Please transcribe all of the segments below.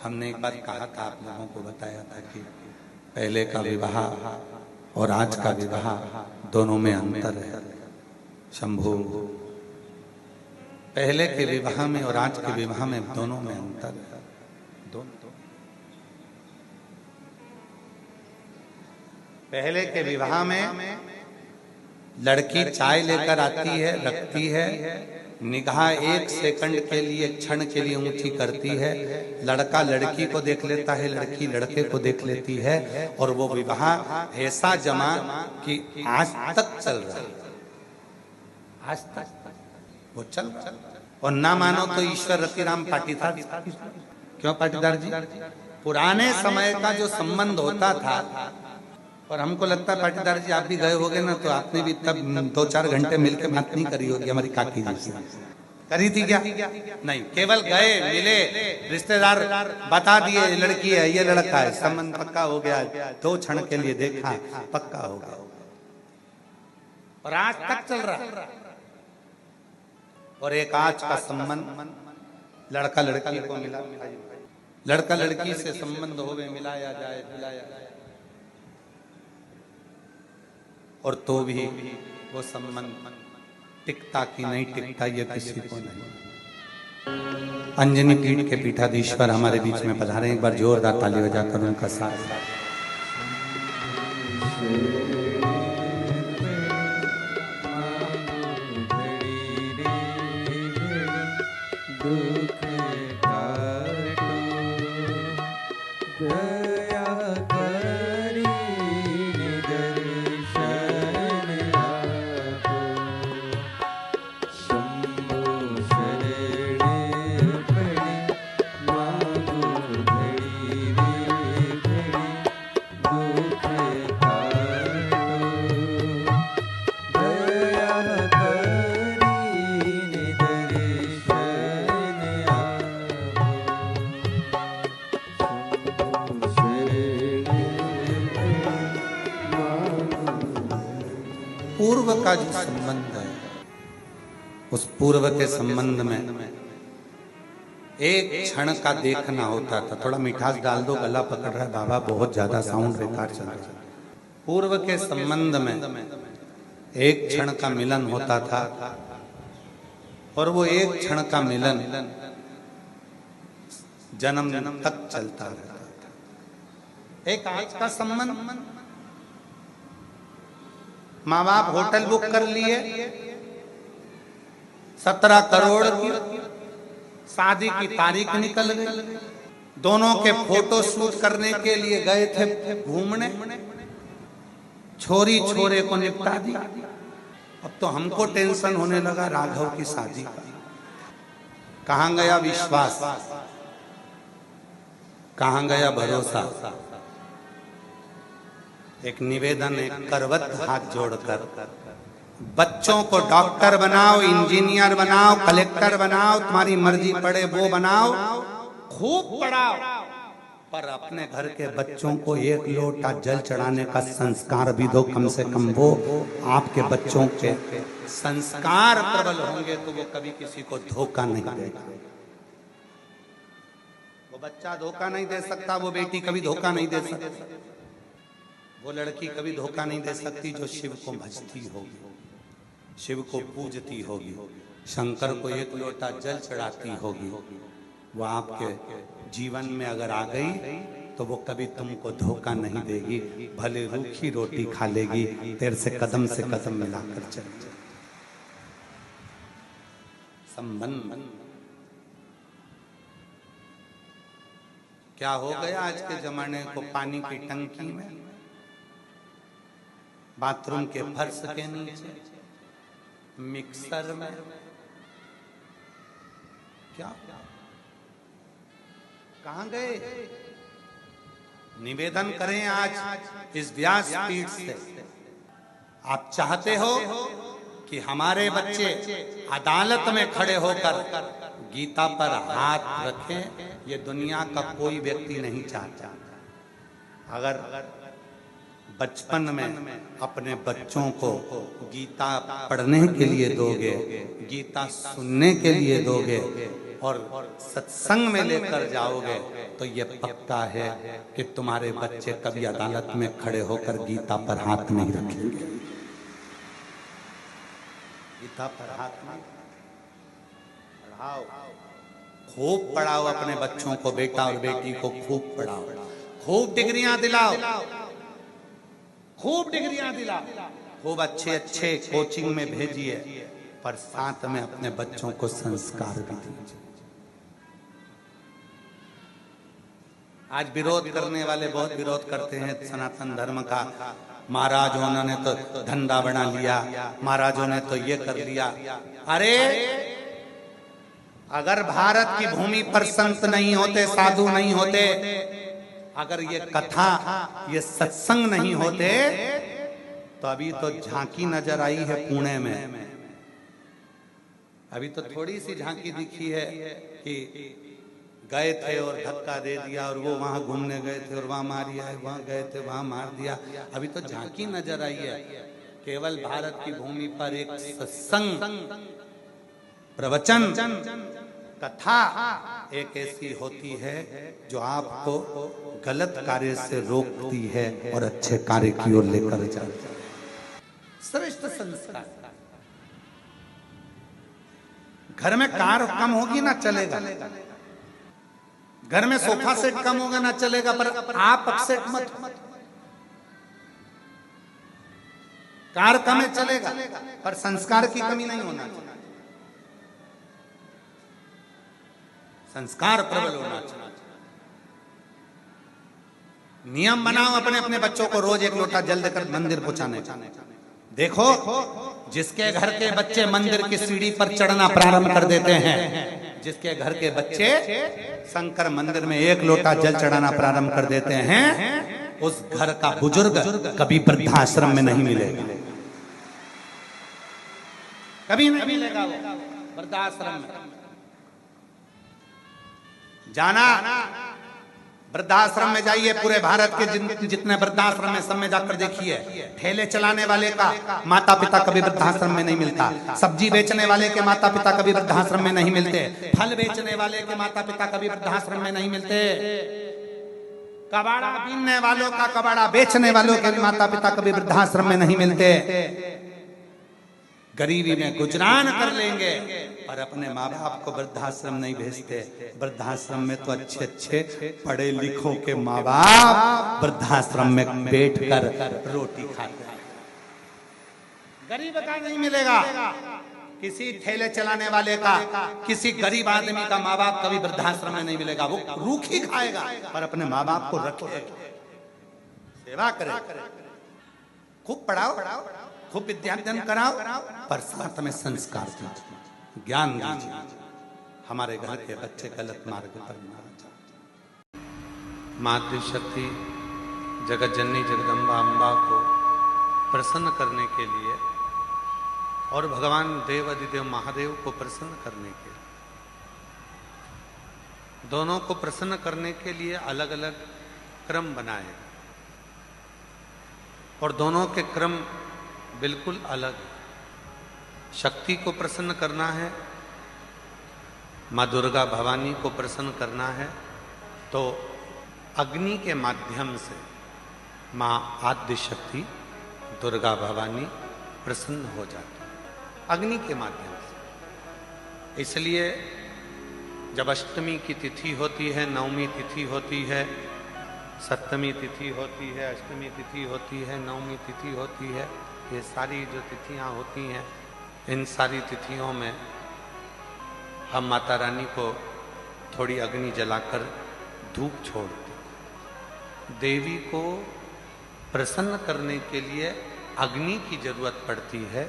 हमने एक बार कहा था, आप लोगों को बताया था कि पहले का विवाह और आज का विवाह दोनों में अंतर है। शंभू, पहले के विवाह में और आज के विवाह में दोनों में अंतर है। पहले के विवाह में लड़की चाय लेकर आती है, रखती है, निगाह एक सेकंड के लिए, क्षण के लिए ऊंची करती है, लड़का लड़की को देख लेता है, लड़की लड़के को देख लेती है, और वो विवाह ऐसा जमा कि आज तक चल रहा है। आज तक वो चल रहा है। और ना मानो तो ईश्वर रतिराम पाटीदार, क्यों पाटीदार जी, पुराने समय का जो संबंध होता था, और हमको लगता है पाटीदार जी आप भी गए होगे ना, तो आपने भी तब 2-4 घंटे मिलकर बात नहीं करी होगी हमारी काकी जी से। करी थी क्या? नहीं, केवल गए, मिले, रिश्तेदार बता दिए लड़की है, ये लड़का है, संबंध पक्का हो गया, 2 क्षण के लिए देखा, पक्का हो गया, और आज तक चल रहा। और एक आज का संबंध, लड़का लड़की को मिला, लड़का लड़की से संबंध हो गए, मिलाया जाए, मिलाया जाए, और तो भी वो संबंध टिकता कि नहीं टिकता ये किसी को नहीं। अंजनी पीठ के पीठाधीश्वर हमारे बीच में पधारे, एक बार जोरदार ताली बजाकर उनका साथ। पूर्व का जो संबंध है, उस पूर्व के संबंध में एक क्षण का देखना होता था। थोड़ा मिठास डाल दो, गला पकड़ रहा है बाबा, बहुत ज्यादा साउंड बेकार चल रहा है। पूर्व के संबंध में एक क्षण का मिलन होता था, और वो एक क्षण का मिलन जन्म तक चलता रहता था। एक आज का संबंध, माँ बाप होटल बुक कर लिए, 17 करोड़ की शादी की तारीख निकल गई, दोनों के फोटो शूट करने के लिए गए थे घूमने, छोरी छोरे को निपटा दिया। अब तो हमको टेंशन होने लगा राघव की शादी का। कहां गया विश्वास, कहां गया भरोसा। एक निवेदन, एक करवत हाथ जोड़कर, बच्चों को डॉक्टर बनाओ, इंजीनियर बनाओ, कलेक्टर बनाओ, तुम्हारी मर्जी पड़े वो बनाओ, खूब पढ़ाओ, पर अपने घर के बच्चों को एक लोटा जल चढ़ाने का संस्कार भी दो कम से कम। वो आपके बच्चों के संस्कार प्रबल होंगे तो वो कभी किसी को धोखा नहीं देगा। वो बच्चा धोखा नहीं दे सकता, वो बेटी कभी धोखा नहीं दे सकती, वो लड़की कभी धोखा नहीं दे सकती जो शिव को भजती होगी, शिव को पूजती होगी, शंकर को एक लोटा जल चढ़ाती होगी। वो आपके जीवन में अगर आ गई तो वो कभी तुमको धोखा नहीं देगी, भले रूखी रोटी खा लेगी, तेरे से कदम मिलाकर चलेगी। संबंध क्या हो गया आज के जमाने को, पानी की टंकी में, बाथरूम के फर्श के नीचे, मिक्सर में, क्या कहां गए? निवेदन करें आज इस व्यास पीठ से, आप चाहते हो कि हमारे बच्चे अदालत में खड़े होकर गीता पर हाथ रखें, ये दुनिया का कोई व्यक्ति नहीं चाहता। अगर बचपन में अपने बच्चों को गीता पढ़ने के लिए दोगे, गीता सुनने के लिए दोगे, और सत्संग में लेकर जाओगे तो ये पक्का है कि तुम्हारे बच्चे कभी अदालत में खड़े होकर गीता पर हाथ नहीं रखेंगे। गीता पर हाथ नहीं। पढ़ाओ, खूब पढ़ाओ अपने बच्चों को, बेटा और बेटी को खूब पढ़ाओ, खूब डिग्रियां दिलाओ, खूब डिग्रियां दिलाओ, खूब अच्छे अच्छे कोचिंग में भेजिए, पर साथ में अपने बच्चों को संस्कार भी दीजिए। आज विरोध करने वाले बहुत विरोध करते हैं सनातन धर्म का। महाराजों ने तो धंधा बना लिया, महाराजों ने तो ये कर लिया। अरे अगर भारत की भूमि पर संत नहीं होते, साधु नहीं होते, अगर ये कथा, ये सत्संग नहीं होते, तो अभी तो झांकी नजर आई है पुणे में। अभी तो थोड़ी सी झांकी दिखी है कि गए थे और धक्का दे दिया, और वो वहां घूमने गए थे और वहां मारिया है, वहां गए थे वहां मार दिया। अभी तो झांकी नजर आई है। केवल भारत की भूमि पर एक सत्संग, प्रवचन, कथा एक ऐसी होती है जो आपको गलत कार्य से रोकती है और अच्छे कार्य की ओर लेकर जाती है। श्रेष्ठ संस्कार। घर में कार कम होगी ना चलेगा, घर में सोफा सेट कम होगा ना चलेगा, पर आप अपसेट मत। कार कम है चलेगा, पर संस्कार की कमी नहीं होना चाहिए। संस्कार प्रबल होना चाहिए। नियम बनाओ अपने अपने बच्चों को रोज एक लोटा जल देकर मंदिर पहुंचाने का। देखो, जिसके घर के बच्चे मंदिर की सीढ़ी पर चढ़ना प्रारंभ कर देते हैं, जिसके घर के बच्चे शंकर मंदिर में एक लोटा जल चढ़ाना प्रारंभ कर देते हैं, उस घर का बुजुर्ग कभी वृद्धाश्रम में नहीं मिलेगा, कभी नहीं मिलेगा वो वृद्धाश्रम में। जाना, वृद्धाश्रम में जाइए, पूरे भारत के जितने वृद्धाश्रम है सब में जाकर देखिए, ठेले चलाने वाले का माता पिता कभी वृद्धाश्रम में नहीं मिलता, सब्जी बेचने वाले के माता पिता कभी वृद्धाश्रम में नहीं मिलते, फल बेचने वाले के माता पिता कभी वृद्धाश्रम में नहीं मिलते, कबाड़ा बीनने वालों का, कबाड़ा बेचने वालों के माता पिता कभी वृद्धाश्रम में नहीं मिलते। गरीबी में गुजरान कर लेंगे और अपने माँ बाप को वृद्धाश्रम नहीं भेजते। वृद्धाश्रम में तो अच्छे अच्छे पढ़े लिखों के माँ बाप वृद्धाश्रम में बैठकर रोटी खाते हैं। गरीब का नहीं मिलेगा, किसी ठेले चलाने वाले का, किसी गरीब आदमी का माँ बाप कभी वृद्धाश्रम में नहीं मिलेगा। वो रूखी खाएगा पर अपने माँ बाप को रखे, सेवा करे, खूब पढ़ाओ, खूब विद्याध्ययन कराओ, पर साथ में संस्कार दीजिए, ज्ञान दीजिए। हमारे घर के बच्चे गलत मार्ग पर न जाएं। मातृ शक्ति जगत जननी जगदम्बा अम्बा को प्रसन्न करने के लिए और भगवान देव अधिदेव महादेव को प्रसन्न करने के लिए, दोनों को प्रसन्न करने के लिए अलग अलग क्रम बनाए और दोनों के क्रम बिल्कुल अलग। शक्ति को प्रसन्न करना है, माँ दुर्गा भवानी को प्रसन्न करना है, तो अग्नि के माध्यम से माँ आद्य शक्ति दुर्गा भवानी प्रसन्न हो जाती है, अग्नि के माध्यम से। इसलिए जब अष्टमी की तिथि होती है, नवमी तिथि होती है, सप्तमी तिथि होती है, अष्टमी तिथि होती है, नवमी तिथि होती है, ये सारी जो तिथियां होती हैं, इन सारी तिथियों में हम माता रानी को थोड़ी अग्नि जलाकर धूप छोड़ते। देवी को प्रसन्न करने के लिए अग्नि की जरूरत पड़ती है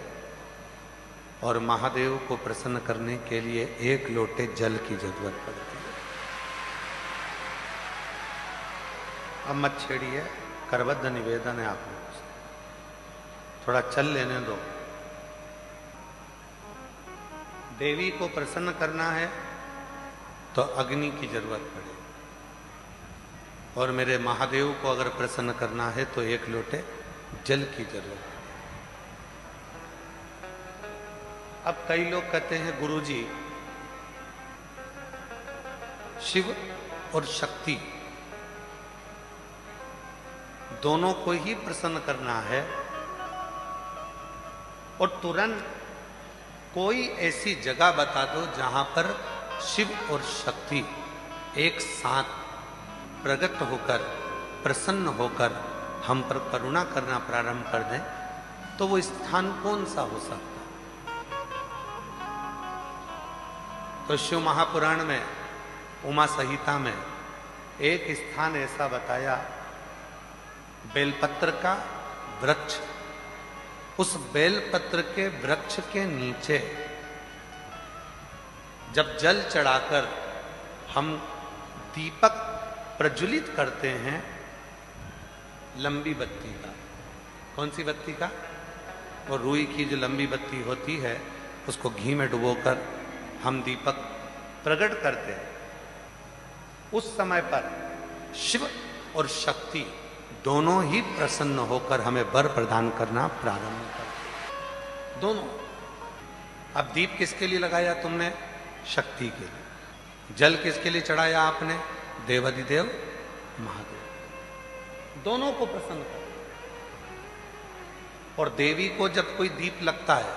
और महादेव को प्रसन्न करने के लिए एक लोटे जल की जरूरत पड़ती है। अब मत छेड़िए, करबद्ध निवेदन है आप लोगों से, थोड़ा चल लेने दो। देवी को प्रसन्न करना है तो अग्नि की जरूरत पड़ेगी, और मेरे महादेव को अगर प्रसन्न करना है तो एक लोटे जल की जरूरत है। अब कई लोग कहते हैं गुरुजी शिव और शक्ति दोनों को ही प्रसन्न करना है और तुरंत कोई ऐसी जगह बता दो जहां पर शिव और शक्ति एक साथ प्रकट होकर प्रसन्न होकर हम पर करुणा करना प्रारंभ कर दें, तो वो स्थान कौन सा हो सकता है? तो शिव महापुराण में उमा संहिता में एक स्थान ऐसा बताया, बेलपत्र का वृक्ष। उस बेलपत्र के वृक्ष के नीचे जब जल चढ़ाकर हम दीपक प्रज्वलित करते हैं, लंबी बत्ती का, कौन सी बत्ती का? वो रुई की जो लंबी बत्ती होती है, उसको घी में डुबोकर हम दीपक प्रकट करते हैं। उस समय पर शिव और शक्ति दोनों ही प्रसन्न होकर हमें वर प्रदान करना प्रारंभ करते, दोनों। अब दीप किसके लिए लगाया तुमने? शक्ति के लिए। जल किसके लिए चढ़ाया आपने? देवाधिदेव महादेव। दोनों को प्रसन्न कर। और देवी को जब कोई दीप लगता है,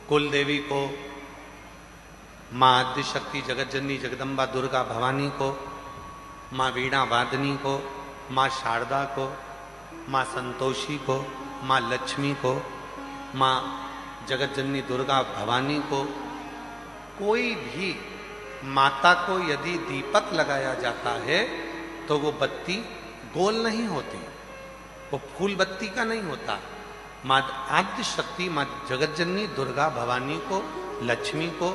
कुल देवी को, मां आद्य शक्ति जगत जननी जगदम्बा दुर्गा भवानी को, मां वीणा वादनी को, मां शारदा को, मां संतोषी को, मां लक्ष्मी को, मां जगत जननी दुर्गा भवानी को, कोई भी माता को यदि दीपक लगाया जाता है तो वो बत्ती गोल नहीं होती, वो फूल बत्ती का नहीं होता। मां आद्य शक्ति, मां जगत जननी दुर्गा भवानी को, लक्ष्मी को,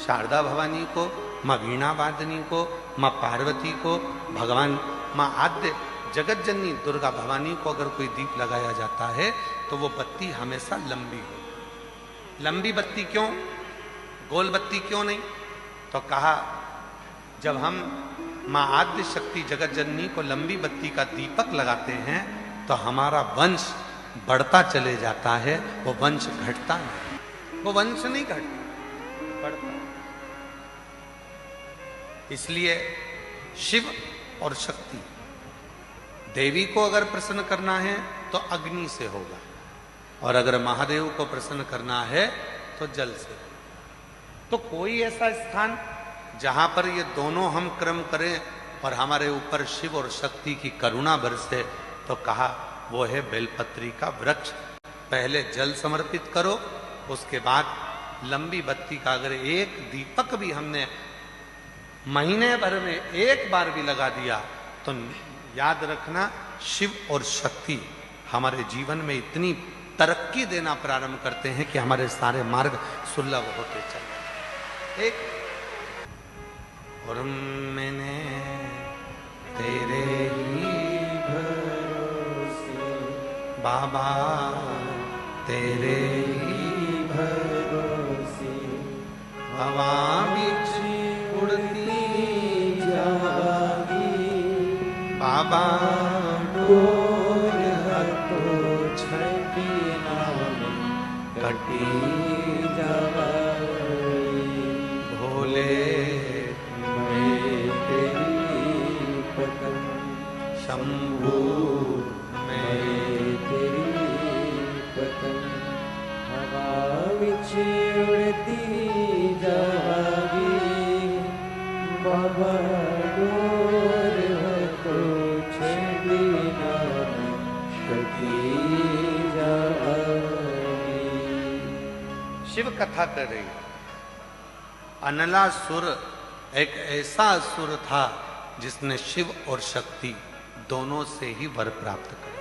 शारदा भवानी को, मां वीणा वादनी को, मां पार्वती को, भगवान मां आद्य जगत जननी दुर्गा भवानी को अगर कोई दीप लगाया जाता है तो वो बत्ती हमेशा लंबी हो। लंबी बत्ती क्यों? गोल बत्ती क्यों नहीं? तो कहा, जब हम मां आद्य शक्ति जगत जननी को लंबी बत्ती का दीपक लगाते हैं तो हमारा वंश बढ़ता चले जाता है, वो वंश घटता नहीं। वो वंश नहीं घटता, बढ़ता। इसलिए शिव और शक्ति, देवी को अगर प्रसन्न करना है तो अग्नि से होगा, और अगर महादेव को प्रसन्न करना है तो जल से। तो कोई ऐसा स्थान जहां पर ये दोनों हम क्रम करें और हमारे ऊपर शिव और शक्ति की करुणा बरसे, तो कहा वो है बेलपत्री का वृक्ष। पहले जल समर्पित करो, उसके बाद लंबी बत्ती का अगर एक दीपक भी हमने महीने भर में एक बार भी लगा दिया तो याद रखना, शिव और शक्ति हमारे जीवन में इतनी तरक्की देना प्रारंभ करते हैं कि हमारे सारे मार्ग सुलभ होते चले। एक और मैंने तेरे ही भरोसे बाबा, तेरे ही भरोसे हवा बिच उड़ती जागी बाबा, डोर हतो छठी नाम कटी जागी, भोले मैं तेरी पतन, शंभू मैं तेरी पतन, हवा बिच उड़ती जागी बाबा, डोर हतो छठी नाम कटी जागी। शिव कथा कर रही है। अनलासुर एक ऐसा असुर था जिसने शिव और शक्ति दोनों से ही वर प्राप्त करे।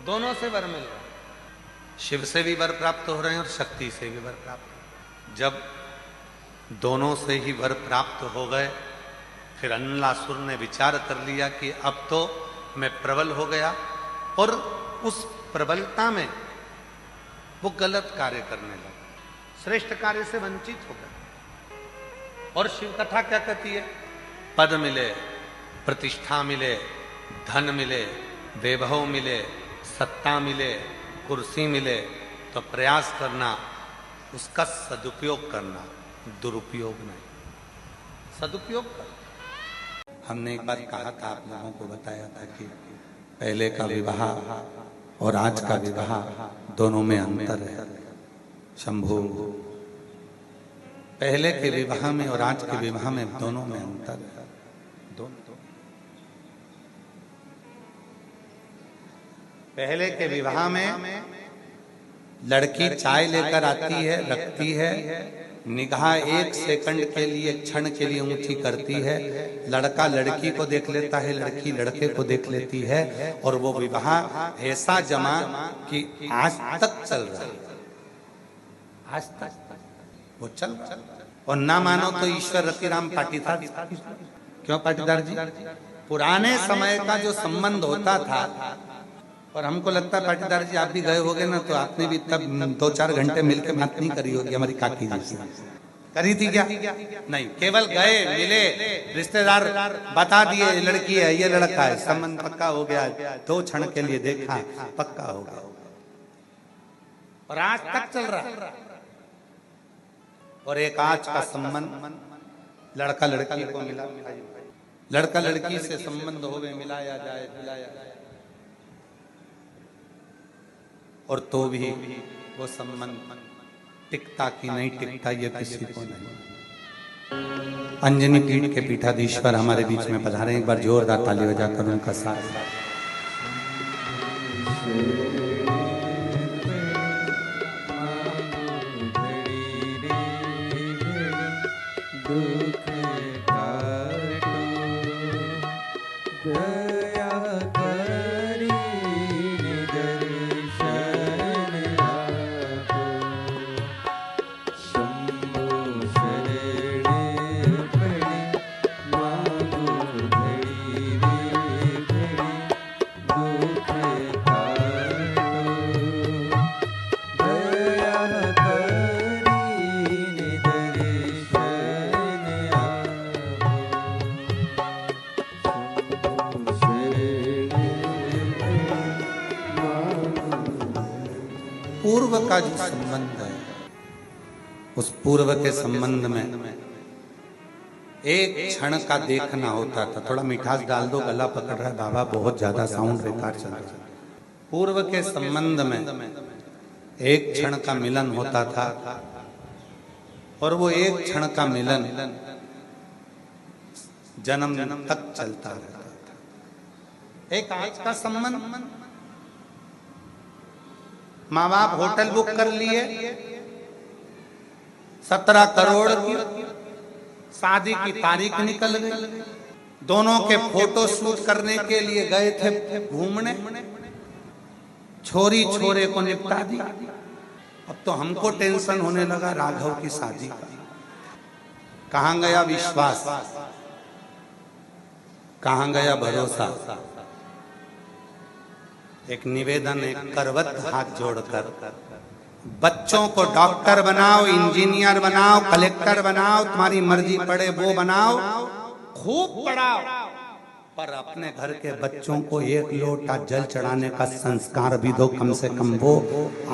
दोनों से वर मिल रहा, शिव से भी वर प्राप्त हो रहे हैं और शक्ति से भी वर प्राप्त। जब दोनों से ही वर प्राप्त हो गए, फिर अनलासुर ने विचार कर लिया कि अब तो मैं प्रबल हो गया, और उस प्रबलता में वो गलत कार्य करने लगा, श्रेष्ठ कार्य से वंचित हो गए। और शिव कथा क्या कहती है? पद मिले, प्रतिष्ठा मिले, धन मिले, वैभव मिले, सत्ता मिले, कुर्सी मिले, तो प्रयास करना उसका सदुपयोग करना, दुरुपयोग नहीं। सदुपयोग करो। हमने एक बार कहा था, आप लोगों को बताया था कि पहले का विवाह और आज का विवाह दोनों में अंतर है। शंभू, पहले के विवाह में और आज के विवाह में दोनों में अंतर है। पहले के विवाह में लड़की चाय लेकर आती है, रखती है, निगाह एक सेकंड के लिए, क्षण के लिए ऊंची करती है, लड़का लड़की को देख लेता है, लड़की लड़के को देख लेती है, और वो विवाह ऐसा जमा कि आज तक चल रहा है। आज तक वो चल रहा है। और ना मानो तो ईश्वर रतिराम पाटीदार, क्यों पाटीदार जी, पुराने समय का जो संबंध होता था, और हमको लगता है पाटीदार जी आप भी गए होगे ना, तो आपने भी तब 2-4 घंटे मिलकर बात नहीं करी होगी हमारी काकी जी से। करी थी क्या? नहीं, केवल गए, मिले, रिश्तेदार बता दिए लड़की है, ये लड़का है, संबंध पक्का हो गया, 2 क्षण के लिए देखा, पक्का हो गया, और आज तक चल रहा है। और एक आज का संबंध, लड़का लड़की को मिला, लड़का लड़की से संबंध हो गए, मिलाया जाए, मिलाया जाए, और तो भी वो संबंध टिकता कि नहीं टिकता ये किसी को नहीं। अंजनी पीठ के पीठाधीश्वर हमारे बीच में पधारे, एक बार जोरदार ताली बजाकर उनका साथ। पूर्व का जो संबंध है, उस पूर्व के संबंध में एक क्षण का देखना होता था। थोड़ा मिठास डाल दो, गला पकड़ रहा है बाबा, बहुत ज्यादा साउंड बेकार चल रहा है। पूर्व के संबंध में एक क्षण का मिलन होता था, और वो एक क्षण का मिलन जन्म तक चलता रहता था। एक आज का संबंध, माँ बाप होटल बुक कर लिए, 17 करोड़ की शादी की तारीख निकल गई, दोनों के फोटो शूट करने के लिए गए थे घूमने, छोरी छोरे को निपटा दिया। अब तो हमको टेंशन होने लगा राघव की शादी का। कहां गया विश्वास, कहां गया भरोसा। एक निवेदन, एक करवत हाथ जोड़कर, बच्चों को डॉक्टर बनाओ, इंजीनियर बनाओ, कलेक्टर बनाओ, तुम्हारी मर्जी पड़े वो बनाओ, खूब पढ़ाओ, पर अपने घर के बच्चों को एक लोटा जल चढ़ाने का संस्कार भी दो कम से कम। वो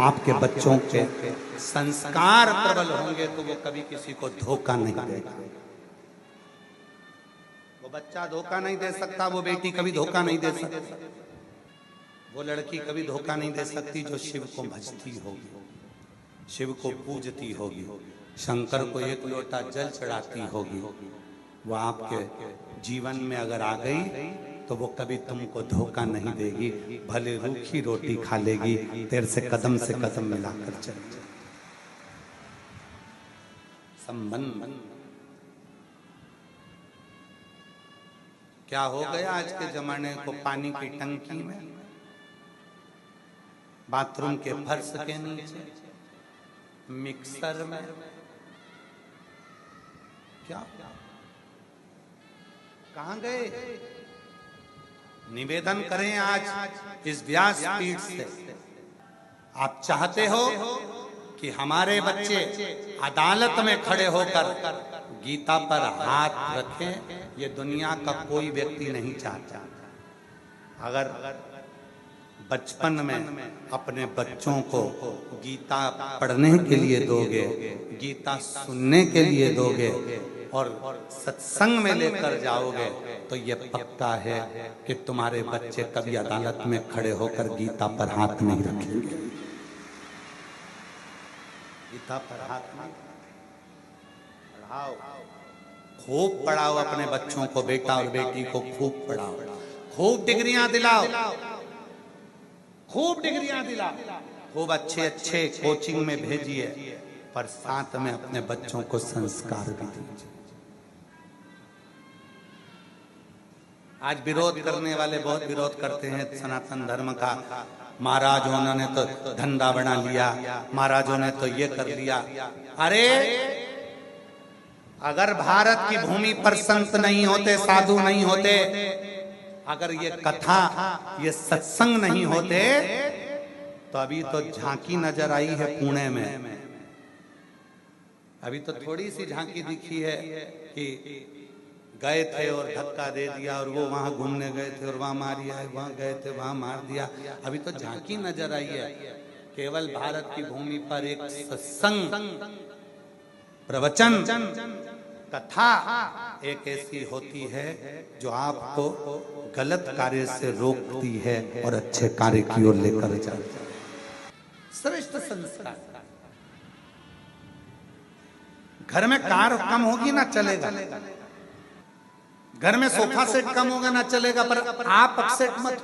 आपके बच्चों के संस्कार प्रबल होंगे तो वो कभी किसी को धोखा नहीं देगा। वो बच्चा धोखा नहीं दे सकता, वो बेटी कभी धोखा नहीं दे सकती, वो लड़की कभी धोखा नहीं दे सकती जो शिव को भजती होगी, शिव को पूजती होगी, शंकर को एक लोटा जल चढ़ाती होगी। वो आपके जीवन में अगर आ गई तो वो कभी तुमको धोखा नहीं देगी, भले रूखी रोटी खा लेगी, तेरे से कदम मिलाकर चलेगी। संबंध क्या हो गया आज के जमाने को, पानी की टंकी में, बाथरूम के फर्श के नीचे, मिक्सर में, क्या कहां गए? निवेदन करें आज इस व्यास पीठ से, आप चाहते हो कि हमारे बच्चे अदालत में खड़े होकर गीता पर हाथ रखें, ये दुनिया का कोई व्यक्ति नहीं चाहता। अगर बचपन में अपने बच्चों को गीता पढ़ने के लिए दोगे, गीता सुनने के लिए दोगे, और सत्संग में लेकर जाओगे तो ये पक्का है कि तुम्हारे बच्चे कभी अदालत में खड़े होकर गीता पर हाथ नहीं रखेंगे। गीता पर हाथ नहीं। पढ़ाओ, खूब पढ़ाओ अपने बच्चों को, बेटा और बेटी को खूब पढ़ाओ, खूब डिग्रियां दिलाओ, खूब डिग्रियां दिलाओ, खूब अच्छे अच्छे कोचिंग में भेजिए, पर साथ में अपने बच्चों को संस्कार भी दीजिए। आज विरोध करने वाले बहुत विरोध करते हैं सनातन धर्म का। महाराजों ने तो धंधा बना लिया, महाराजों ने तो ये कर लिया। अरे अगर भारत की भूमि पर संत नहीं होते, साधु नहीं होते, अगर ये कथा, ये सत्संग नहीं होते, तो अभी तो झांकी नजर आई है पुणे में। अभी तो थोड़ी सी झांकी दिखी है कि गए थे और धक्का दे दिया, और वो वहां घूमने गए थे और वहां मार दिया, वहां गए थे वहां मार दिया। अभी तो झांकी नजर आई है। केवल भारत की भूमि पर एक सत्संग, प्रवचन, कथा एक ऐसी होती है जो आपको गलत कार्य से रोकती है और अच्छे कार्य की ओर लेकर जाती है। श्रेष्ठ संस्कार। घर में कार कम होगी ना चलेगा, घर में सोफा सेट कम होगा ना चलेगा, पर आप अपसेट मत।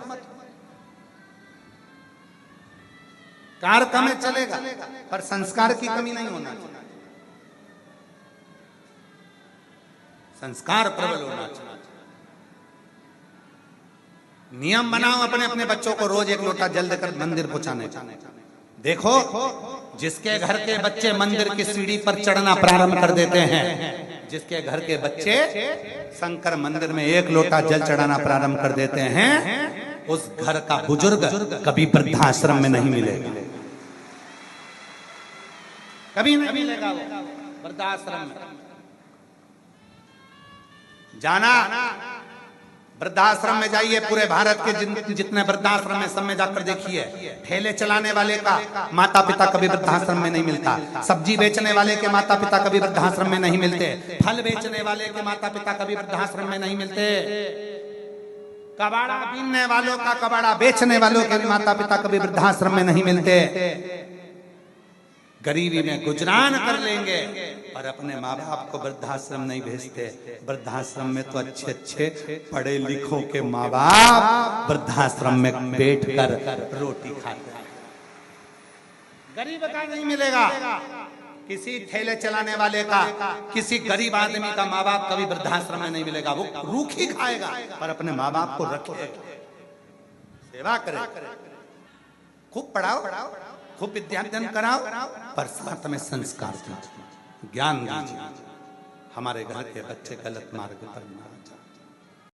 कार कम है चलेगा, पर संस्कार की कमी नहीं होना चाहिए। संस्कार प्रबल होना चाहिए। नियम बनाओ अपने अपने बच्चों को रोज एक लोटा जल देकर मंदिर पहुंचाने का। देखो, जिसके घर के बच्चे मंदिर की सीढ़ी पर चढ़ना प्रारंभ कर देते हैं, जिसके घर के बच्चे शंकर मंदिर में एक लोटा जल चढ़ाना प्रारंभ कर देते हैं, उस घर का बुजुर्ग कभी वृद्धाश्रम में नहीं मिलेगा, कभी नहीं मिलेगा वृद्धाश्रम में। जाना वृद्धाश्रम में जाइए, पूरे भारत के जितने वृद्धाश्रम है सब में जाकर देखिए, ठेले चलाने वाले का माता पिता कभी वृद्धाश्रम में नहीं मिलता, सब्जी बेचने वाले के माता पिता कभी वृद्धाश्रम में नहीं मिलते, फल बेचने वाले के माता पिता कभी वृद्धाश्रम में नहीं मिलते, कबाड़ा बीनने वालों का, कबाड़ा बेचने वालों के माता पिता कभी वृद्धाश्रम में नहीं मिलते। गरीबी में गुजरान कर लेंगे और अपने माँ बाप को वृद्धाश्रम नहीं भेजते। वृद्धाश्रम में तो अच्छे अच्छे पढ़े लिखों के माँ बाप वृद्धाश्रम में बैठकर रोटी खाते हैं। गरीब का नहीं मिलेगा, किसी ठेले चलाने वाले का, किसी गरीब आदमी का माँ बाप कभी वृद्धाश्रम में नहीं मिलेगा। वो रूखी खाएगा पर अपने माँ बाप को रखे, सेवा करे, खूब पढ़ाओ, खूब विद्याध्ययन कराओ, पर साथ में संस्कार दीजिए, ज्ञान दीजिए। हमारे घर के बच्चे गलत मार्ग पर ना जाए।